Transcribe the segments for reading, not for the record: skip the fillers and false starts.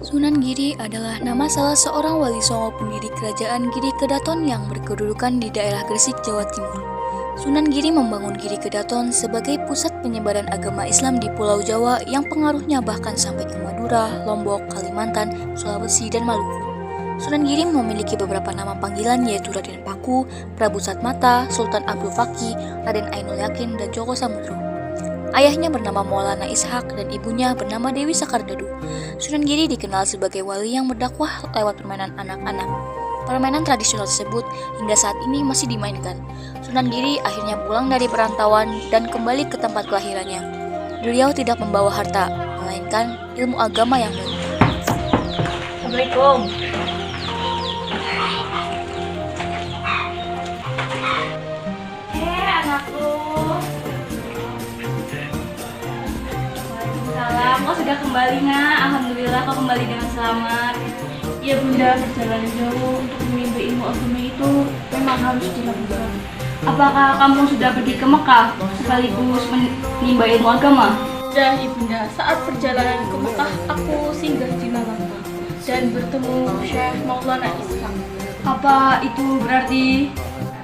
Sunan Giri adalah nama salah seorang wali songo pendiri kerajaan Giri Kedaton yang berkedudukan di daerah Gresik, Jawa Timur. Sunan Giri membangun Giri Kedaton sebagai pusat penyebaran agama Islam di Pulau Jawa yang pengaruhnya bahkan sampai ke Madura, Lombok, Kalimantan, Sulawesi, dan Maluku. Sunan Giri memiliki beberapa nama panggilan yaitu Raden Paku, Prabu Satmata, Sultan Abdul Fakih, Raden Ainul Yakin, dan Joko Samudro. Ayahnya bernama Maulana Ishak dan ibunya bernama Dewi Sakardadu. Sunan Giri dikenal sebagai wali yang berdakwah lewat permainan anak-anak. Permainan tradisional tersebut hingga saat ini masih dimainkan. Sunan Giri akhirnya pulang dari perantauan dan kembali ke tempat kelahirannya. Beliau tidak membawa harta, melainkan ilmu agama yang mulia. Assalamualaikum. Anakku. Waalaikumsalam. Kau sudah kembali, Nak. Alhamdulillah kau kembali dengan selamat. Ya Bunda, perjalanan jauh untuk menimba ilmu agama itu memang harus dilakukan. Apakah kamu sudah pergi ke Mekah sekaligus menimba ilmu agama? Sudah Ibunda, saat perjalanan ke Mekah aku singgah di Malaka dan bertemu Syekh Maulana Ishak. Apa itu berarti?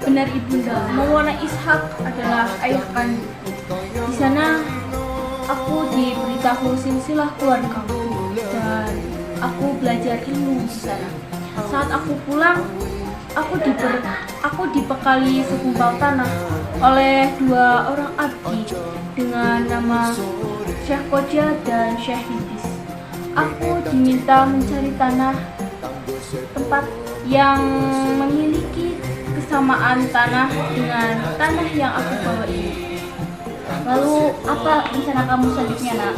Benar Ibunda, Maulana Ishak adalah ayah kandung. Di sana aku diberitahu silsilah keluargaku dan aku belajar ilmu di sana. Saat aku pulang, aku dibekali segumpal tanah oleh dua orang abdi dengan nama Syekh Koja dan Syekh Hibis. Aku diminta mencari tanah tempat yang memiliki kesamaan tanah dengan tanah yang aku bawa ini. Lalu apa rencana kamu selanjutnya, Nak?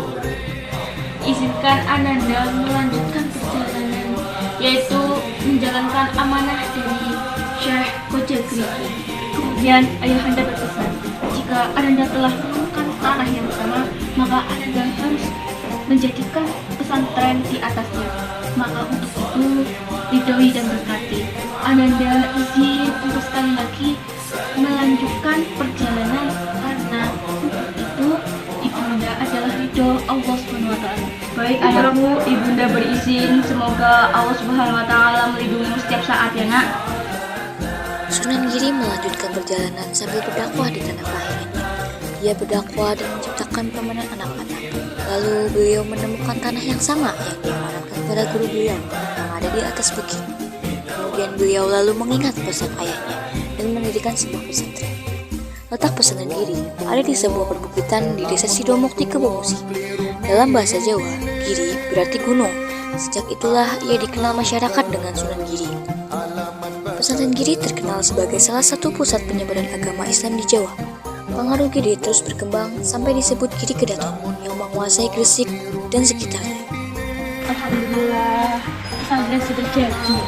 Izinkan Ananda melanjutkan perjalanan, yaitu menjalankan amanah dari Syekh Koja Griki. Kemudian ayahanda berpesan, Jika Ananda telah menemukan tanah yang sama, maka Ananda harus menjadikan pesantren di atasnya. Maka untuk itu ridhoi dan berkati. Ananda izin untuk sekali lagi melanjutkan perjalanan karena untuk itu Ibunda adalah ridho Allah SWT. baik anakku, ibunda berizin. Semoga Allah Subhanahu Wa Taala melindungimu setiap saat ya, Nak. Sunan Giri melanjutkan perjalanan sambil berdakwah di tanah kelahirannya. Dia berdakwah dan menciptakan permainan anak-anak. Lalu beliau menemukan tanah yang sama yang diamanatkan kepada guru beliau yang ada di atas bukit. Kemudian beliau lalu mengingat pesan ayahnya dan mendirikan sebuah pesantren. Letak pesantren Giri ada di sebuah perbukitan di desa Sidomukti, Kebonmusi. Dalam bahasa Jawa, Giri berarti gunung. Sejak itulah ia dikenal masyarakat dengan Sunan Giri. Pesantren Giri terkenal sebagai salah satu pusat penyebaran agama Islam di Jawa. Pengaruh Giri terus berkembang sampai disebut Giri Kedaton yang menguasai Gresik dan sekitarnya. Alhamdulillah, pesantren sudah jadi.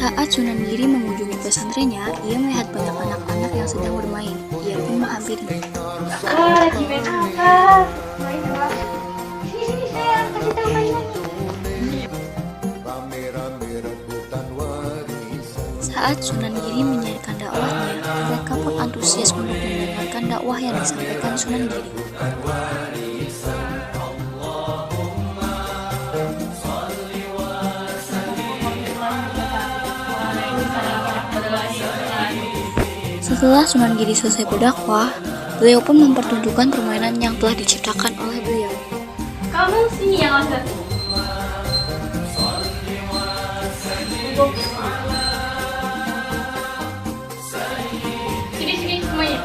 Saat Sunan Giri mengunjungi pesantrennya, ia melihat banyak anak-anak yang sedang bermain. Ia pun menghampiri. Lagi main apa? Main apa? Sini sayang, kasih tahu mainan. Saat Sunan Giri menyampaikan dakwahnya, mereka pun antusias untuk mendengarkan dakwah yang disampaikan Sunan Giri. Setelah Sunan Giri selesai berdakwah, beliau pun mempertunjukkan permainan yang telah diciptakan oleh beliau. Kamu sini yang ada. Sini semuanya.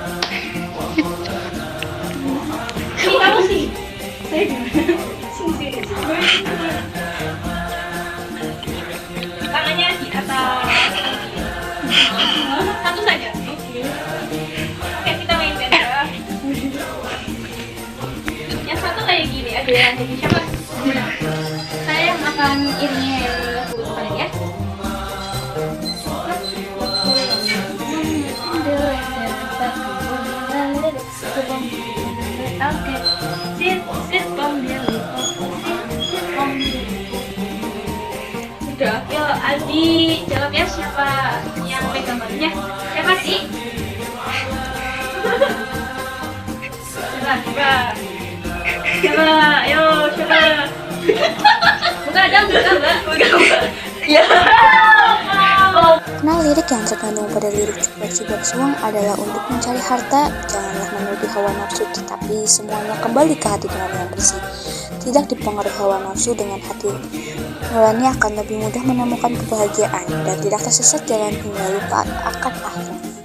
Sini kamu sini. Saya sini. Tangannya di atas. Satu saja. Oke, kita main ya. Yang satu kayak gini, ada yang jadi siapa? Saya yang akan iringnya yang sekarang ya. Oke, sit bom dia. Udah, yuk Aldi jawab ya siapa yang pegang gambarnya? Siapa sih? Coba. Coba, ayo, coba. Buka aja, buka. Ya. Kenal lirik yang terkandung pada lirik Cuplek Si Baksuang adalah untuk mencari harta, janganlah menuruti hawa nafsu, tetapi semuanya kembali ke hati dengan yang bersih. Tidak dipengaruhi hawa nafsu dengan hati nurani akan lebih mudah menemukan kebahagiaan dan tidak tersesat jalan hingga lupa akan akhirat.